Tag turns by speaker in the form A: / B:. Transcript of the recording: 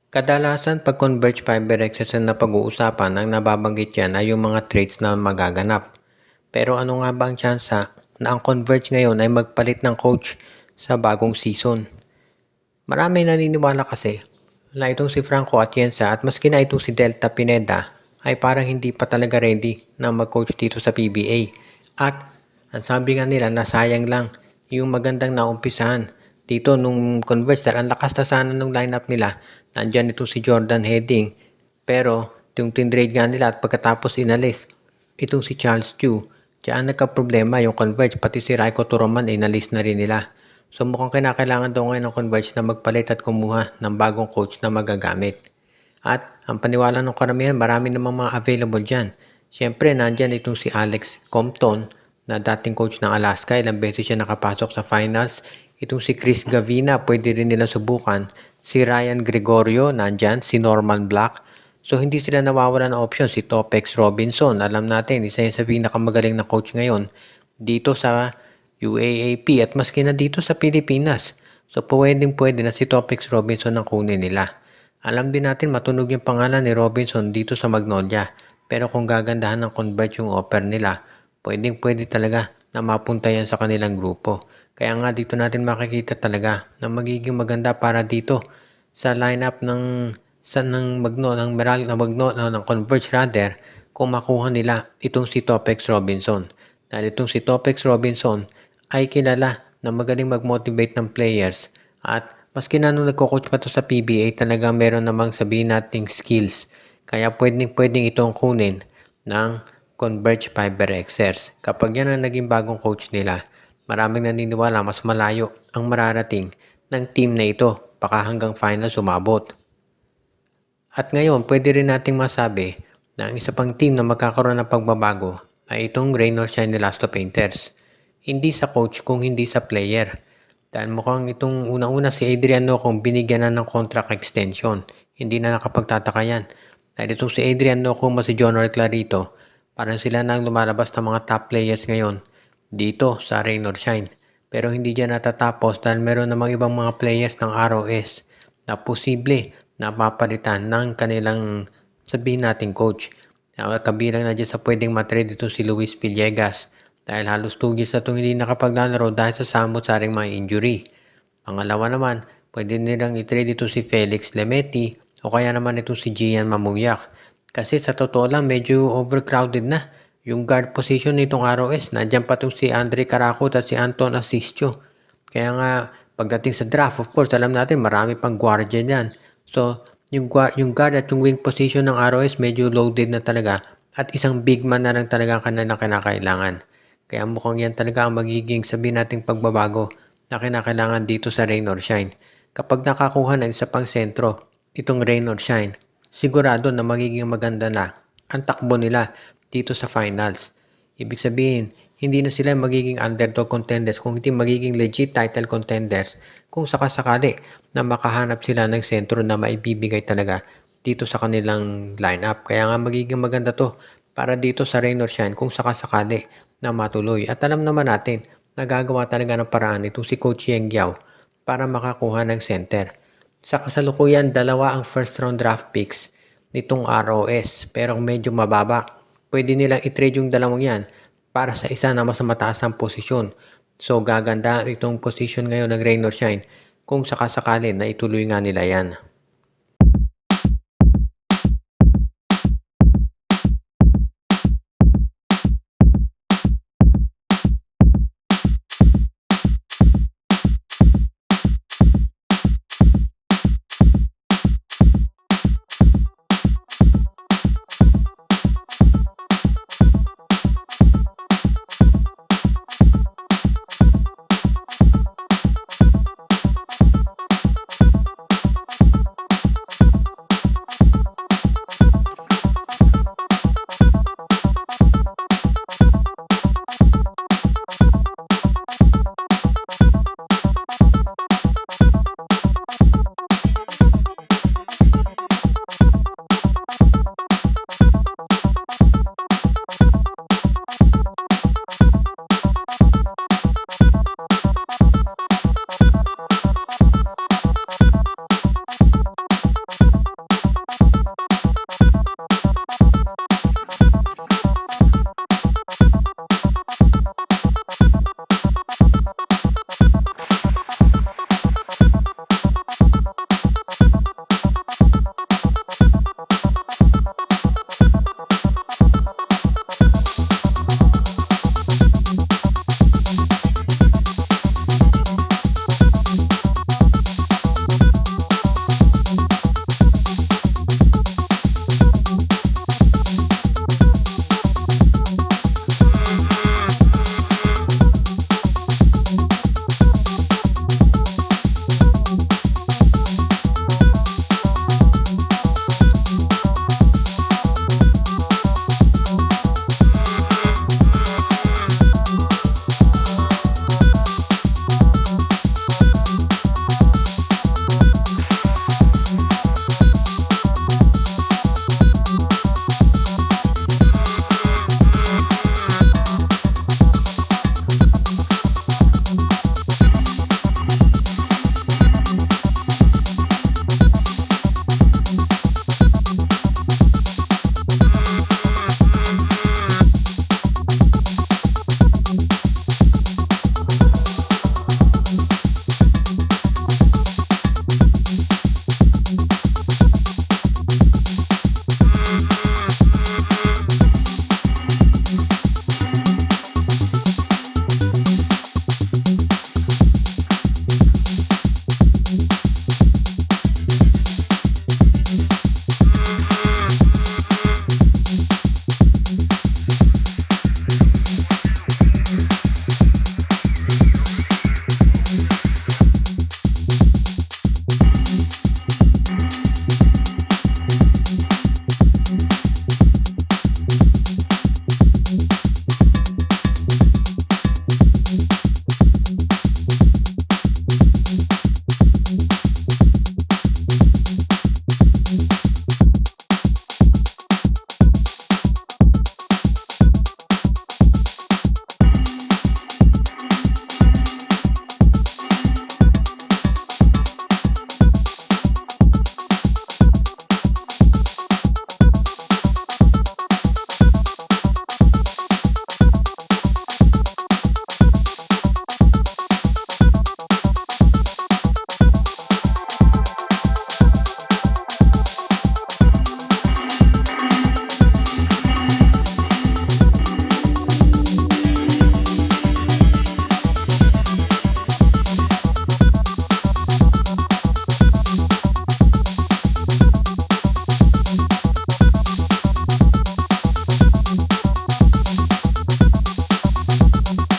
A: Kadalasan 'pag Converge Fiber Excess na napag-uusapan, ang nababanggit diyan ay yung mga trades na magaganap. Pero ano nga ba ang tyansa na ang Converge ngayon ay magpalit ng coach sa bagong season? Maraming naniniwala kasi na itong si Franco Atienza at maski na itong si Delta Pineda ay parang hindi pa talaga ready na mag-coach dito sa PBA. At ang sabi nga nila na sayang lang yung magandang naumpisahan dito nung Converge dahil ang lakas na sana nung lineup nila. Nandyan itong si Jordan Heading pero yung tinrade nga nila at pagkatapos inalis itong si Charles Chu. Diyan nagka-problema yung Converge pati si Raiko Turoman inalis na rin nila. So mukhang kinakailangan daw ngayon ng Converge na magpalit at kumuha ng bagong coach na magagamit. At ang paniwala ng karamihan, marami namang mga available dyan. Siyempre, nandyan itong si Alex Compton na dating coach ng Alaska. Ilang beses siya nakapasok sa finals. Itong si Chris Gavina, pwede rin nila subukan. Si Ryan Gregorio, nandyan. Si Norman Black. So, hindi sila nawawala ng option. Si Topex Robinson, alam natin, isa yan sa pinakamagaling na coach ngayon dito sa UAAP at maski na dito sa Pilipinas. So, pwede na si Topex Robinson ang kunin nila. Alam din natin matunog yung pangalan ni Robinson dito sa Magnolia. Pero kung gagandahan ng Converge yung offer nila, pwede talaga na mapunta yan sa kanilang grupo. Kaya nga dito natin makikita talaga na magiging maganda para dito sa lineup ng Converge rather, kung makuha nila itong si Topex Robinson. Dahil itong si Topex Robinson ay kilala na magaling mag-motivate ng players at maski na nung nagko-coach pa to sa PBA, talagang meron namang sabihin nating skills. Kaya pwedeng itong kunin ng Converge Fiber Xers. Kapag yan ang naging bagong coach nila, maraming naniniwala mas malayo ang mararating ng team na ito. Baka hanggang final sumabot. At ngayon, pwede rin nating masabi na ang isa pang team na magkakaroon ng pagbabago ay itong Rain or Shine Elasto Painters. Hindi sa coach kung hindi sa player. Dahil mukhang itong unang-una si Adrian Nocong binigyan na ng contract extension. Hindi na nakapagtataka yan. Dahil itong si Adrian Nocong si Jonor Clarito, parang sila na ang lumalabas ng mga top players ngayon dito sa Rain or Shine. Pero hindi dyan natatapos dahil meron namang ibang mga players ng ROS na posible na papalitan ng kanilang sabihin nating coach. Kabilang na dyan sa pwedeng matrade ito si Luis Villegas dahil halos 2 years na itong hindi nakapaglalaro dahil sa samot-saring mga injury. Pangalawa naman, pwede nilang i-trade ito si Felix Lemeti o kaya naman ito si Gian Mamuyak. Kasi sa totoo lang, medyo overcrowded na yung guard position nitong ROS. Nandiyan pa itong si Andre Caracot at si Anton Asistio. Kaya nga, pagdating sa draft, of course, alam natin marami pang guardia dyan. So, yung guard at yung wing position ng ROS medyo loaded na talaga at isang big man na lang talaga ang kanilang kinakailangan. Kaya mukhang yan talaga ang magiging sabihin nating pagbabago na kinakailangan dito sa Rain or Shine. Kapag nakakuha ng isa pang sentro, itong Rain or Shine, sigurado na magiging maganda na ang takbo nila dito sa finals. Ibig sabihin, hindi na sila magiging underdog contenders kung hindi magiging legit title contenders kung sakasakali na makahanap sila ng sentro na maibibigay talaga dito sa kanilang lineup. Kaya nga magiging maganda to para dito sa Rain or Shine kung sakasakali na matuloy. At alam naman natin, nagagawa talaga ng paraan itong si Coach Yeng Giao para makakuha ng center. Sa kasalukuyan, 2 ang first round draft picks nitong ROS pero medyo mababa. Pwede nilang i-trade yung 2 yan para sa isa na mas mataas ang posisyon. So gaganda itong position ngayon ng Rain or Shine kung sakasakali na ituloy nga nila yan.